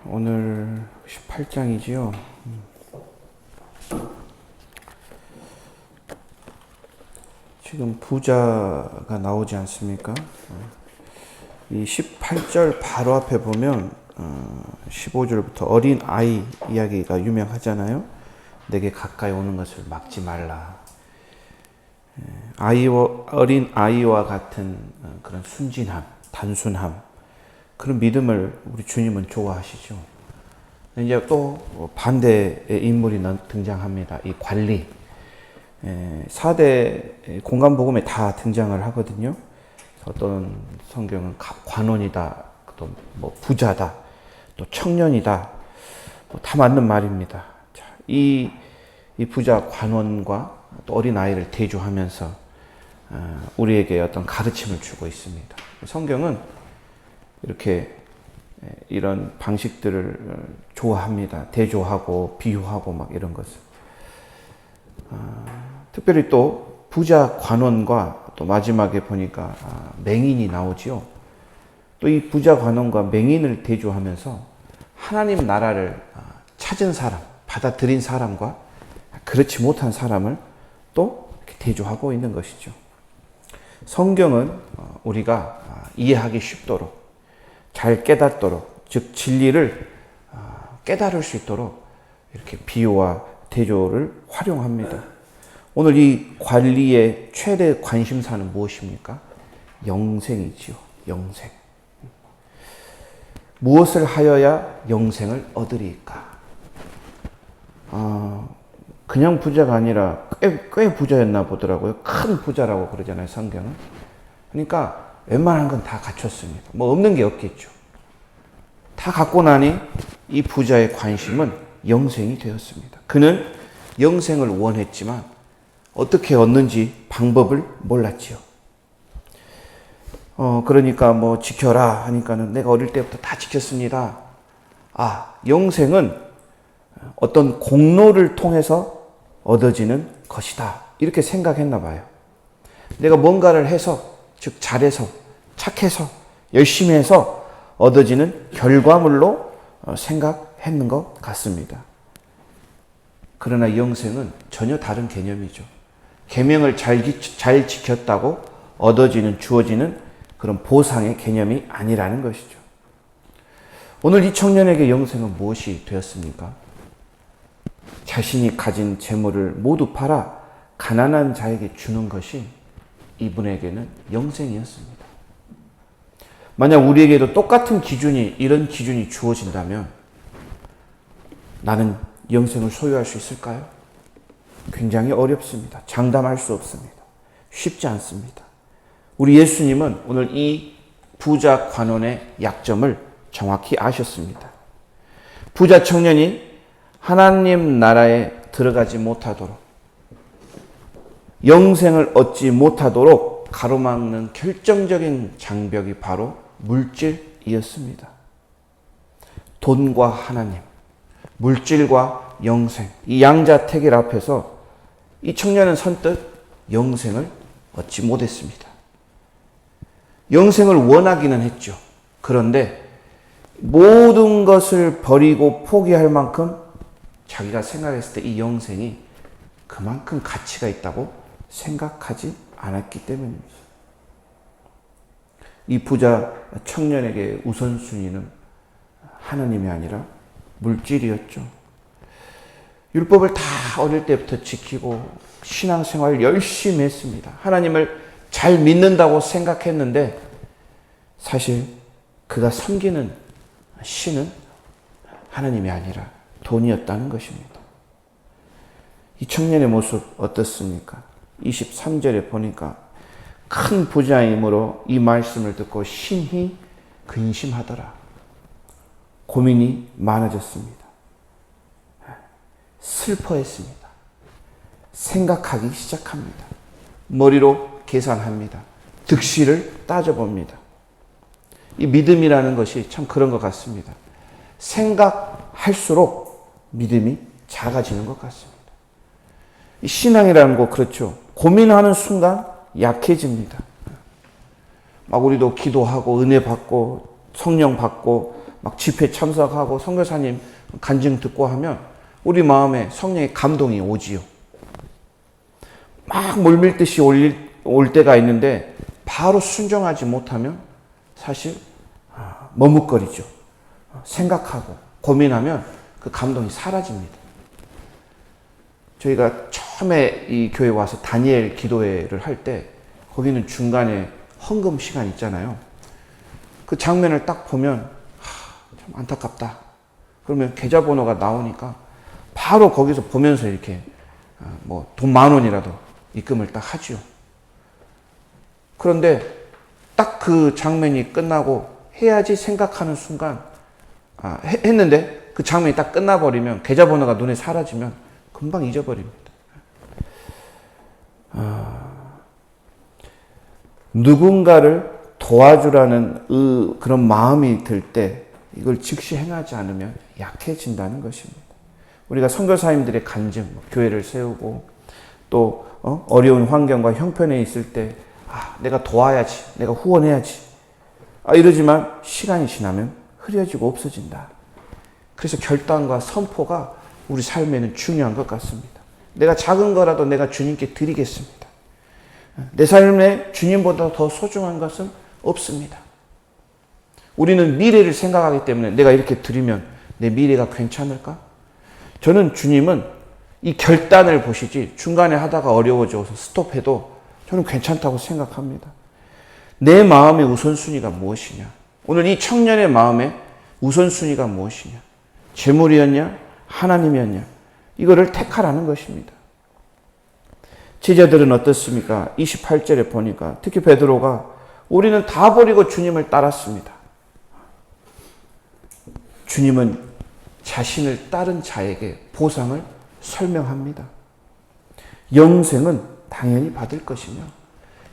오늘 18장이지요. 지금 부자가 나오지 않습니까? 이 18절 바로 앞에 보면 15절부터 어린 아이 이야기가 유명하잖아요. 내게 가까이 오는 것을 막지 말라. 어린 아이와 같은 그런 순진함, 단순함, 그런 믿음을 우리 주님은 좋아하시죠. 이제 또 반대의 인물이 등장합니다. 이 관리. 4대 공간복음에 다 등장을 하거든요. 어떤 성경은 관원이다, 또 뭐 부자다, 또 청년이다, 다 맞는 말입니다. 자, 이 부자 관원과 또 어린 아이를 대조하면서 우리에게 어떤 가르침을 주고 있습니다. 성경은 이렇게 이런 방식들을 좋아합니다. 대조하고 비유하고 막 이런 것을. 특별히 또 부자 관원과 또 마지막에 보니까 맹인이 나오지요. 또 이 부자 관원과 맹인을 대조하면서 하나님 나라를 찾은 사람, 받아들인 사람과 그렇지 못한 사람을 또 대조하고 있는 것이죠. 성경은 우리가 이해하기 쉽도록, 잘 깨닫도록, 즉 진리를 깨달을 수 있도록 이렇게 비유와 대조를 활용합니다. 오늘 이 관리의 최대 관심사는 무엇입니까? 영생이지요. 영생. 무엇을 하여야 영생을 얻으리까? 그냥 부자가 아니라 꽤 부자였나 보더라고요. 큰 부자라고 그러잖아요, 성경은. 그러니까 웬만한 건 다 갖췄습니다. 뭐 없는 게 없겠죠. 다 갖고 나니 이 부자의 관심은 영생이 되었습니다. 그는 영생을 원했지만 어떻게 얻는지 방법을 몰랐지요. 그러니까 뭐 지켜라 하니까는 내가 어릴 때부터 다 지켰습니다. 영생은 어떤 공로를 통해서 얻어지는 것이다. 이렇게 생각했나 봐요. 내가 뭔가를 해서, 즉 잘해서, 착해서, 열심히 해서 얻어지는 결과물로 생각했는 것 같습니다. 그러나 영생은 전혀 다른 개념이죠. 계명을 잘 지켰다고 얻어지는, 주어지는 그런 보상의 개념이 아니라는 것이죠. 오늘 이 청년에게 영생은 무엇이 되었습니까? 자신이 가진 재물을 모두 팔아 가난한 자에게 주는 것이 이분에게는 영생이었습니다. 만약 우리에게도 똑같은 이런 기준이 주어진다면 나는 영생을 소유할 수 있을까요? 굉장히 어렵습니다. 장담할 수 없습니다. 쉽지 않습니다. 우리 예수님은 오늘 이 부자 관원의 약점을 정확히 아셨습니다. 부자 청년이 하나님 나라에 들어가지 못하도록, 영생을 얻지 못하도록 가로막는 결정적인 장벽이 바로 물질이었습니다. 돈과 하나님, 물질과 영생, 이 양자택일 앞에서 이 청년은 선뜻 영생을 얻지 못했습니다. 영생을 원하기는 했죠. 그런데 모든 것을 버리고 포기할 만큼 자기가 생각했을 때 이 영생이 그만큼 가치가 있다고 생각하지 않았기 때문입니다. 이 부자 청년에게 우선순위는 하나님이 아니라 물질이었죠. 율법을 다 어릴 때부터 지키고 신앙생활을 열심히 했습니다. 하나님을 잘 믿는다고 생각했는데 사실 그가 섬기는 신은 하나님이 아니라 돈이었다는 것입니다. 이 청년의 모습 어떻습니까? 23절에 보니까 큰 부자이므로 이 말씀을 듣고 심히 근심하더라. 고민이 많아졌습니다. 슬퍼했습니다. 생각하기 시작합니다. 머리로 계산합니다. 득실을 따져봅니다. 이 믿음이라는 것이 참 그런 것 같습니다. 생각할수록 믿음이 작아지는 것 같습니다. 이 신앙이라는 거 그렇죠. 고민하는 순간 약해집니다. 막 우리도 기도하고 은혜 받고 성령 받고 막 집회 참석하고 선교사님 간증 듣고 하면 우리 마음에 성령의 감동이 오지요. 막 물밀듯이 올 때가 있는데 바로 순종하지 못하면 사실 머뭇거리죠. 생각하고 고민하면 그 감동이 사라집니다. 저희가 처음에 이 교회 와서 다니엘 기도회를 할 때 거기는 중간에 헌금 시간 있잖아요. 그 장면을 딱 보면 참 안타깝다. 그러면 계좌번호가 나오니까 바로 거기서 보면서 이렇게 뭐 돈 10,000원이라도 입금을 딱 하지요. 그런데 딱 그 장면이 끝나고 해야지 생각하는 순간 했는데 그 장면이 딱 끝나버리면 계좌번호가 눈에 사라지면 금방 잊어버립니다. 누군가를 도와주라는 그런 마음이 들 때 이걸 즉시 행하지 않으면 약해진다는 것입니다. 우리가 선교사님들의 간증, 교회를 세우고 또 어려운 환경과 형편에 있을 때 내가 도와야지, 내가 후원해야지 이러지만 시간이 지나면 흐려지고 없어진다. 그래서 결단과 선포가 우리 삶에는 중요한 것 같습니다. 내가 작은 거라도 내가 주님께 드리겠습니다. 내 삶에 주님보다 더 소중한 것은 없습니다. 우리는 미래를 생각하기 때문에 내가 이렇게 드리면 내 미래가 괜찮을까? 저는 주님은 이 결단을 보시지 중간에 하다가 어려워져서 스톱해도 저는 괜찮다고 생각합니다. 내 마음의 우선순위가 무엇이냐? 오늘 이 청년의 마음의 우선순위가 무엇이냐? 재물이었냐? 하나님이었냐? 이거를 택하라는 것입니다. 제자들은 어떻습니까? 28절에 보니까 특히 베드로가 우리는 다 버리고 주님을 따랐습니다. 주님은 자신을 따른 자에게 보상을 설명합니다. 영생은 당연히 받을 것이며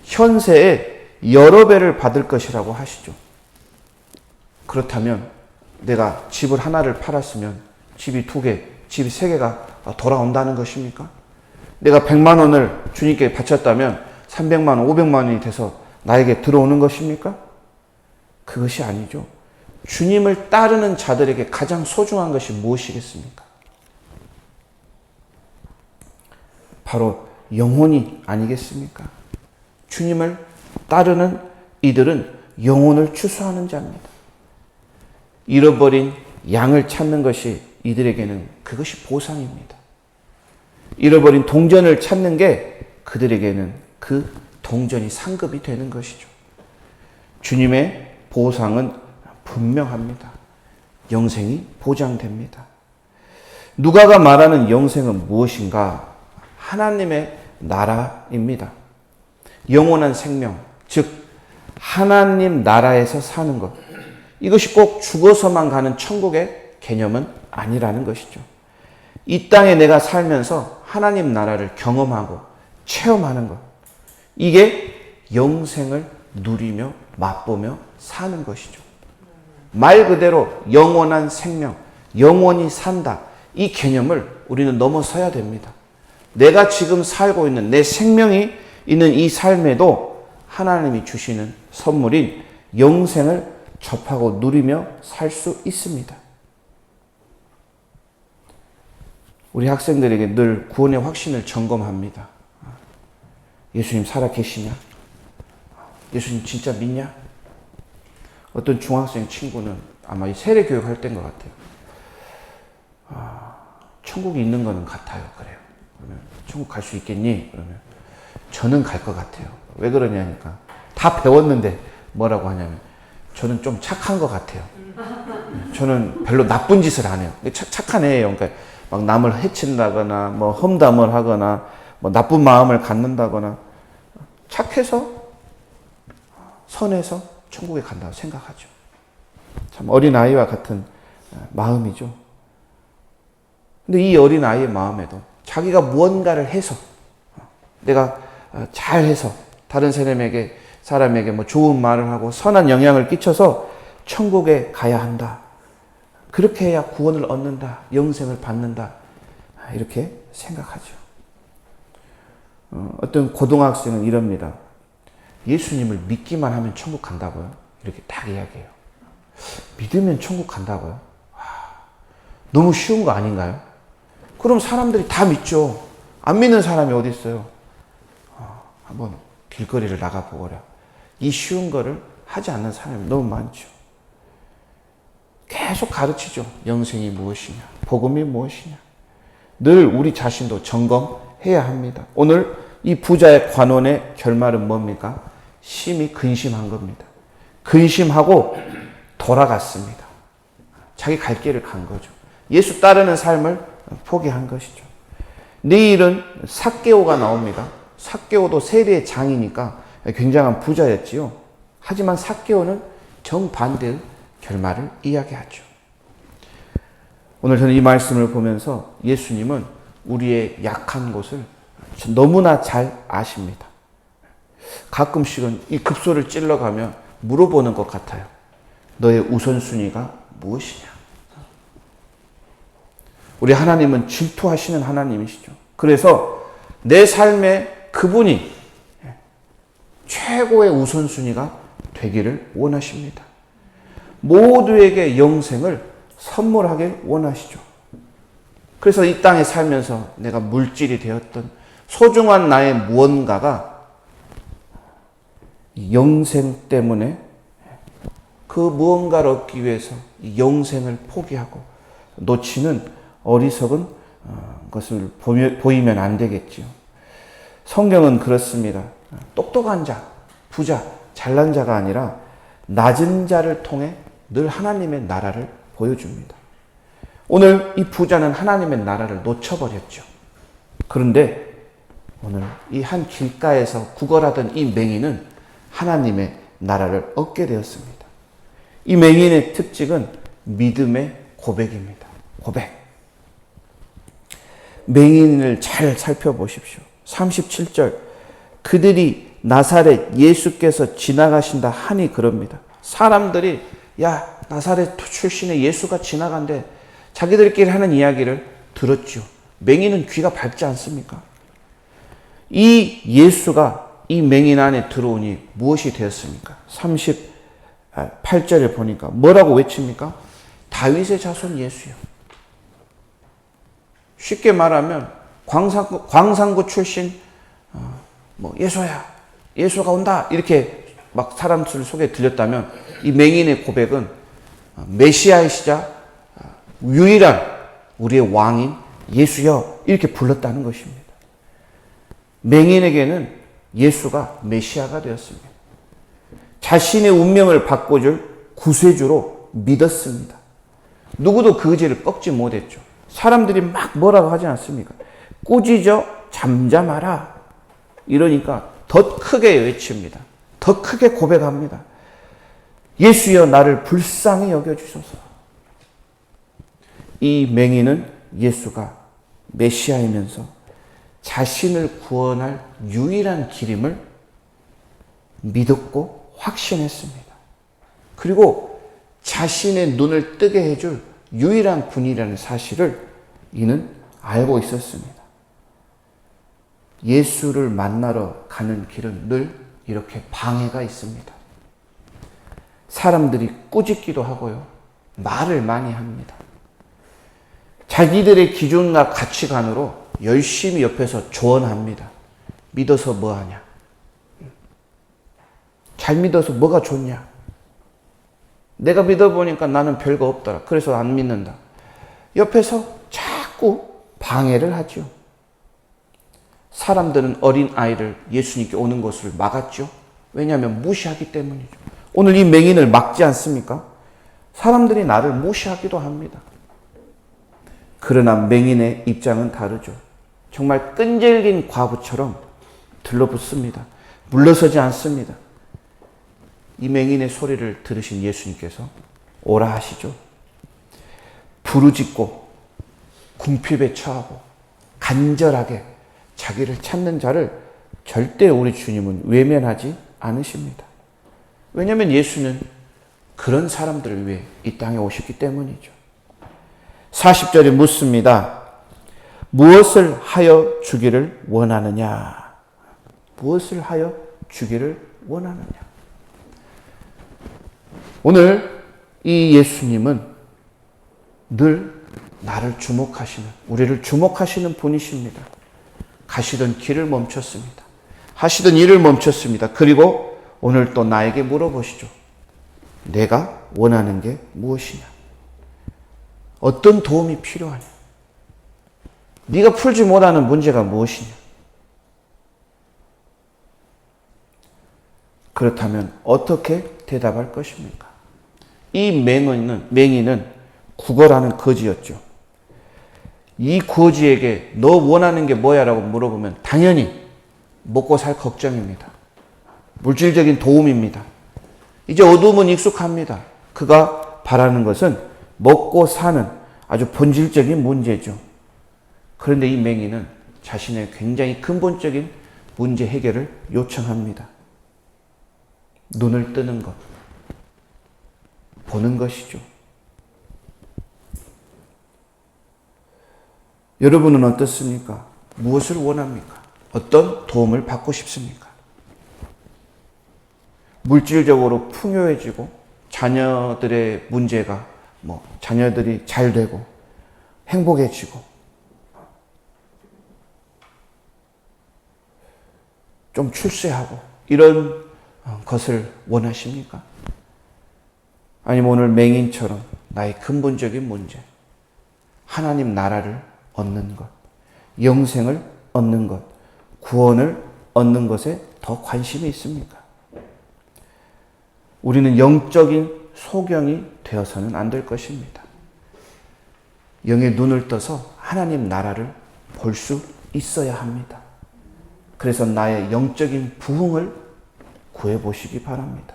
현세에 여러 배를 받을 것이라고 하시죠. 그렇다면 내가 집을 하나를 팔았으면 집이 2개, 집이 3개가 돌아온다는 것입니까? 내가 100만 원을 주님께 바쳤다면 300만 원, 500만 원이 돼서 나에게 들어오는 것입니까? 그것이 아니죠. 주님을 따르는 자들에게 가장 소중한 것이 무엇이겠습니까? 바로 영혼이 아니겠습니까? 주님을 따르는 이들은 영혼을 추수하는 자입니다. 잃어버린 양을 찾는 것이 이들에게는 그것이 보상입니다. 잃어버린 동전을 찾는 게 그들에게는 그 동전이 상급이 되는 것이죠. 주님의 보상은 분명합니다. 영생이 보장됩니다. 누가가 말하는 영생은 무엇인가? 하나님의 나라입니다. 영원한 생명, 즉 하나님 나라에서 사는 것. 이것이 꼭 죽어서만 가는 천국의 개념은 아니라는 것이죠. 이 땅에 내가 살면서 하나님 나라를 경험하고 체험하는 것. 이게 영생을 누리며 맛보며 사는 것이죠. 말 그대로 영원한 생명, 영원히 산다. 이 개념을 우리는 넘어서야 됩니다. 내가 지금 살고 있는 내 생명이 있는 이 삶에도 하나님이 주시는 선물인 영생을 접하고 누리며 살 수 있습니다. 우리 학생들에게 늘 구원의 확신을 점검합니다. 예수님 살아 계시냐? 예수님 진짜 믿냐? 어떤 중학생 친구는 아마 이 세례교육 할 때인 것 같아요. 천국이 있는 거는 같아요. 그래요. 그러면 천국 갈 수 있겠니? 그러면 저는 갈 것 같아요. 왜 그러냐니까 다 배웠는데 뭐라고 하냐면 저는 좀 착한 것 같아요. 저는 별로 나쁜 짓을 안 해요. 착한 애예요. 그러니까 막 남을 해친다거나 뭐 험담을 하거나 뭐 나쁜 마음을 갖는다거나 착해서 선해서 천국에 간다고 생각하죠. 참 어린아이와 같은 마음이죠. 근데 이 어린아이의 마음에도 자기가 무언가를 해서 내가 잘해서 다른 사람에게 뭐 좋은 말을 하고 선한 영향을 끼쳐서 천국에 가야 한다. 그렇게 해야 구원을 얻는다. 영생을 받는다. 이렇게 생각하죠. 어떤 고등학생은 이럽니다. 예수님을 믿기만 하면 천국 간다고요? 이렇게 딱 이야기해요. 믿으면 천국 간다고요? 너무 쉬운 거 아닌가요? 그럼 사람들이 다 믿죠. 안 믿는 사람이 어디 있어요? 한번 길거리를 나가보거라. 이 쉬운 거를 하지 않는 사람이 너무 많죠. 계속 가르치죠. 영생이 무엇이냐, 복음이 무엇이냐. 늘 우리 자신도 점검해야 합니다. 오늘 이 부자의 관원의 결말은 뭡니까? 심히 근심한 겁니다. 근심하고 돌아갔습니다. 자기 갈 길을 간 거죠. 예수 따르는 삶을 포기한 것이죠. 내일은 삭개오가 나옵니다. 삭개오도 세리의 장이니까 굉장한 부자였지요. 하지만 삭개오는 정반대의 결말을 이야기하죠. 오늘 저는 이 말씀을 보면서 예수님은 우리의 약한 곳을 너무나 잘 아십니다. 가끔씩은 이 급소를 찔러가며 물어보는 것 같아요. 너의 우선순위가 무엇이냐? 우리 하나님은 질투하시는 하나님이시죠. 그래서 내 삶에 그분이 최고의 우선순위가 되기를 원하십니다. 모두에게 영생을 선물하길 원하시죠. 그래서 이 땅에 살면서 내가 물질이 되었던 소중한 나의 무언가가 영생 때문에 그 무언가를 얻기 위해서 영생을 포기하고 놓치는 어리석은 것을 보이면 안 되겠지요. 성경은 그렇습니다. 똑똑한 자, 부자, 잘난 자가 아니라 낮은 자를 통해 늘 하나님의 나라를 보여줍니다. 오늘 이 부자는 하나님의 나라를 놓쳐버렸죠. 그런데 오늘 이 한 길가에서 구걸하던 이 맹인은 하나님의 나라를 얻게 되었습니다. 이 맹인의 특징은 믿음의 고백입니다. 고백. 맹인을 잘 살펴보십시오. 37절. 그들이 나사렛 예수께서 지나가신다 하니 그럽니다. 사람들이 야 나사렛 출신의 예수가 지나간대. 자기들끼리 하는 이야기를 들었죠. 맹인은 귀가 밝지 않습니까? 이 예수가 이 맹인 안에 들어오니 무엇이 되었습니까? 38절에 보니까 뭐라고 외칩니까? 다윗의 자손 예수요. 쉽게 말하면 광산구 출신 예수야, 예수가 온다 이렇게 막 사람들 속에 들렸다면 이 맹인의 고백은 메시아이시자 유일한 우리의 왕인 예수여 이렇게 불렀다는 것입니다. 맹인에게는 예수가 메시아가 되었습니다. 자신의 운명을 바꿔줄 구세주로 믿었습니다. 누구도 그 의지를 꺾지 못했죠. 사람들이 막 뭐라고 하지 않습니까? 꾸짖어 잠잠하라. 이러니까 더 크게 외칩니다. 더 크게 고백합니다. 예수여 나를 불쌍히 여겨주소서. 이 맹인은 예수가 메시아이면서 자신을 구원할 유일한 길임을 믿었고 확신했습니다. 그리고 자신의 눈을 뜨게 해줄 유일한 분이라는 사실을 이는 알고 있었습니다. 예수를 만나러 가는 길은 늘 이렇게 방해가 있습니다. 사람들이 꾸짖기도 하고요. 말을 많이 합니다. 자기들의 기준과 가치관으로 열심히 옆에서 조언합니다. 믿어서 뭐하냐? 잘 믿어서 뭐가 좋냐? 내가 믿어보니까 나는 별거 없더라. 그래서 안 믿는다. 옆에서 자꾸 방해를 하죠. 사람들은 어린 아이를 예수님께 오는 것을 막았죠. 왜냐하면 무시하기 때문이죠. 오늘 이 맹인을 막지 않습니까? 사람들이 나를 무시하기도 합니다. 그러나 맹인의 입장은 다르죠. 정말 끈질긴 과부처럼 들러붙습니다. 물러서지 않습니다. 이 맹인의 소리를 들으신 예수님께서 오라 하시죠. 부르짖고 궁핍에 처하고 간절하게 자기를 찾는 자를 절대 우리 주님은 외면하지 않으십니다. 왜냐하면 예수는 그런 사람들을 위해 이 땅에 오셨기 때문이죠. 40절에 묻습니다. 무엇을 하여 주기를 원하느냐? 무엇을 하여 주기를 원하느냐? 오늘 이 예수님은 늘 나를 주목하시는, 우리를 주목하시는 분이십니다. 가시던 길을 멈췄습니다. 하시던 일을 멈췄습니다. 그리고 오늘 또 나에게 물어보시죠. 내가 원하는 게 무엇이냐? 어떤 도움이 필요하냐? 네가 풀지 못하는 문제가 무엇이냐? 그렇다면 어떻게 대답할 것입니까? 이 맹인은 구걸하는 거지였죠. 이 거지에게 너 원하는 게 뭐야? 라고 물어보면 당연히 먹고 살 걱정입니다. 물질적인 도움입니다. 이제 어둠은 익숙합니다. 그가 바라는 것은 먹고 사는 아주 본질적인 문제죠. 그런데 이 맹인은 자신의 굉장히 근본적인 문제 해결을 요청합니다. 눈을 뜨는 것, 보는 것이죠. 여러분은 어떻습니까? 무엇을 원합니까? 어떤 도움을 받고 싶습니까? 물질적으로 풍요해지고 자녀들의 문제가 자녀들이 잘 되고 행복해지고 좀 출세하고 이런 것을 원하십니까? 아니면 오늘 맹인처럼 나의 근본적인 문제, 하나님 나라를 얻는 것, 영생을 얻는 것, 구원을 얻는 것에 더 관심이 있습니까? 우리는 영적인 소경이 되어서는 안 될 것입니다. 영의 눈을 떠서 하나님 나라를 볼 수 있어야 합니다. 그래서 나의 영적인 부흥을 구해보시기 바랍니다.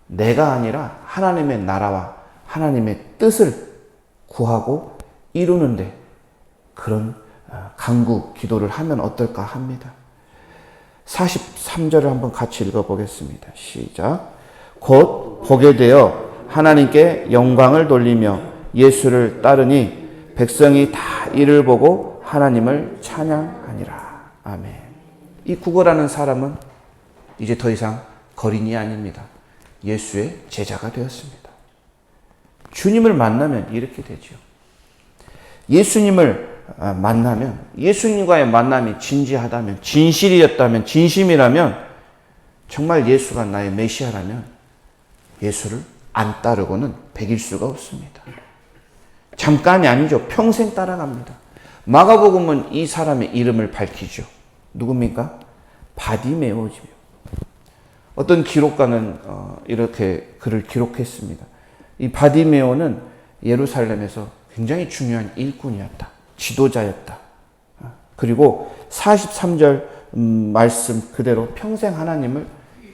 내가 아니라 하나님의 나라와 하나님의 뜻을 구하고 이루는데 그런 간구 기도를 하면 어떨까 합니다. 43절을 한번 같이 읽어보겠습니다. 시작. 곧 보게 되어 하나님께 영광을 돌리며 예수를 따르니 백성이 다 이를 보고 하나님을 찬양하니라. 아멘. 이 구걸하는 사람은 이제 더 이상 거린이 아닙니다. 예수의 제자가 되었습니다. 주님을 만나면 이렇게 되죠. 예수님을 만나면, 예수님과의 만남이 진지하다면, 진실이었다면, 진심이라면, 정말 예수가 나의 메시아라면 예수를 안 따르고는 백일 수가 없습니다. 잠깐이 아니죠. 평생 따라갑니다. 마가복음은 이 사람의 이름을 밝히죠. 누굽니까? 바디메오지요. 어떤 기록가는 이렇게 글을 기록했습니다. 이 바디메오는 예루살렘에서 굉장히 중요한 일꾼이었다. 지도자였다. 그리고 43절 말씀 그대로 평생 하나님을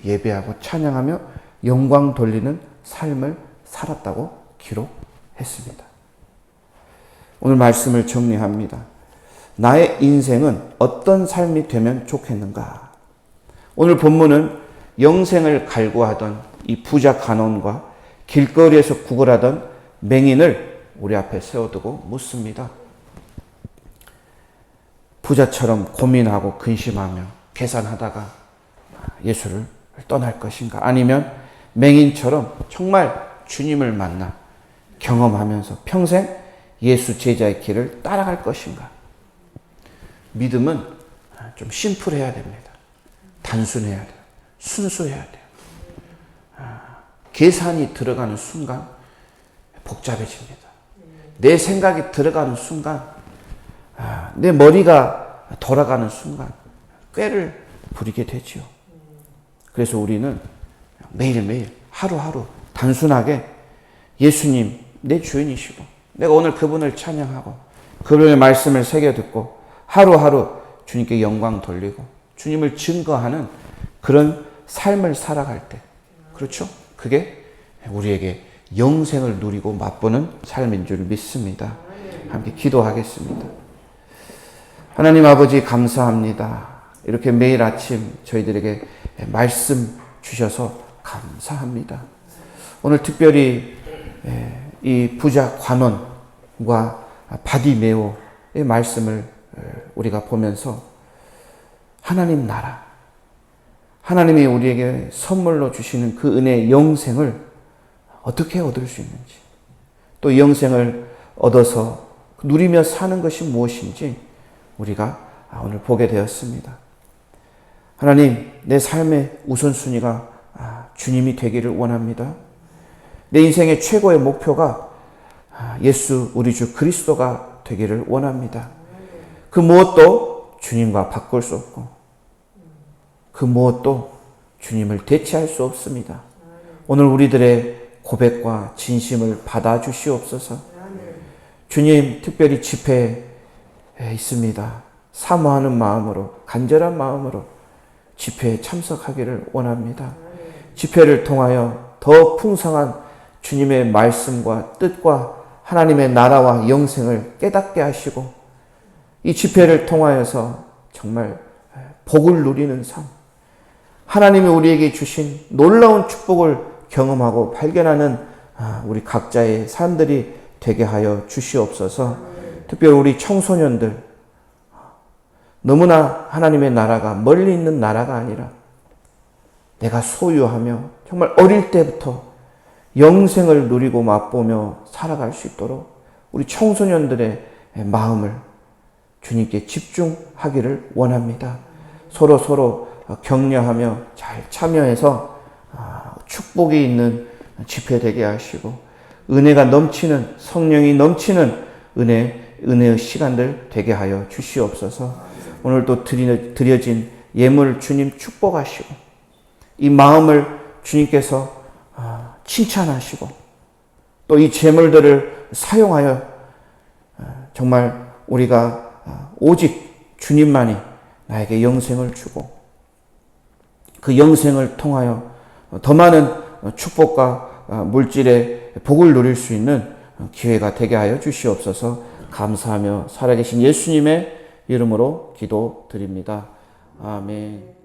예배하고 찬양하며 영광 돌리는 삶을 살았다고 기록했습니다. 오늘 말씀을 정리합니다. 나의 인생은 어떤 삶이 되면 좋겠는가? 오늘 본문은 영생을 갈구하던 이 부자 간원과 길거리에서 구걸하던 맹인을 우리 앞에 세워두고 묻습니다. 부자처럼 고민하고 근심하며 계산하다가 예수를 떠날 것인가? 아니면 맹인처럼 정말 주님을 만나 경험하면서 평생 예수 제자의 길을 따라갈 것인가? 믿음은 좀 심플해야 됩니다. 단순해야 돼요. 순수해야 돼요. 계산이 들어가는 순간 복잡해집니다. 내 생각이 들어가는 순간, 내 머리가 돌아가는 순간 꾀를 부리게 되지요. 그래서 우리는 매일매일 하루하루 단순하게 예수님 내 주인이시고 내가 오늘 그분을 찬양하고 그분의 말씀을 새겨 듣고 하루하루 주님께 영광 돌리고 주님을 증거하는 그런 삶을 살아갈 때, 그렇죠? 그게 우리에게 영생을 누리고 맛보는 삶인 줄 믿습니다. 함께 기도하겠습니다. 하나님 아버지 감사합니다. 이렇게 매일 아침 저희들에게 말씀 주셔서 감사합니다. 오늘 특별히 이 부자 관원과 바디메오의 말씀을 우리가 보면서 하나님 나라, 하나님이 우리에게 선물로 주시는 그 은혜의 영생을 어떻게 얻을 수 있는지, 또 이 영생을 얻어서 누리며 사는 것이 무엇인지 우리가 오늘 보게 되었습니다. 하나님, 내 삶의 우선순위가 주님이 되기를 원합니다. 내 인생의 최고의 목표가 예수 우리 주 그리스도가 되기를 원합니다. 그 무엇도 주님과 바꿀 수 없고 그 무엇도 주님을 대체할 수 없습니다. 오늘 우리들의 고백과 진심을 받아주시옵소서. 주님, 특별히 집회에 있습니다. 사모하는 마음으로, 간절한 마음으로 집회에 참석하기를 원합니다. 집회를 통하여 더 풍성한 주님의 말씀과 뜻과 하나님의 나라와 영생을 깨닫게 하시고 이 집회를 통하여서 정말 복을 누리는 삶, 하나님이 우리에게 주신 놀라운 축복을 경험하고 발견하는 우리 각자의 삶들이 되게 하여 주시옵소서. 특별히 우리 청소년들, 너무나 하나님의 나라가 멀리 있는 나라가 아니라 내가 소유하며 정말 어릴 때부터 영생을 누리고 맛보며 살아갈 수 있도록 우리 청소년들의 마음을 주님께 집중하기를 원합니다. 서로 격려하며 잘 참여해서 축복이 있는 집회 되게 하시고 은혜가 넘치는, 성령이 넘치는 은혜의 시간들 되게 하여 주시옵소서. 오늘 또 드려진 예물 주님 축복하시고 이 마음을 주님께서 칭찬하시고 또 이 재물들을 사용하여 정말 우리가 오직 주님만이 나에게 영생을 주고 그 영생을 통하여 더 많은 축복과 물질의 복을 누릴 수 있는 기회가 되게 하여 주시옵소서. 감사하며 살아계신 예수님의 이름으로 기도드립니다. 아멘.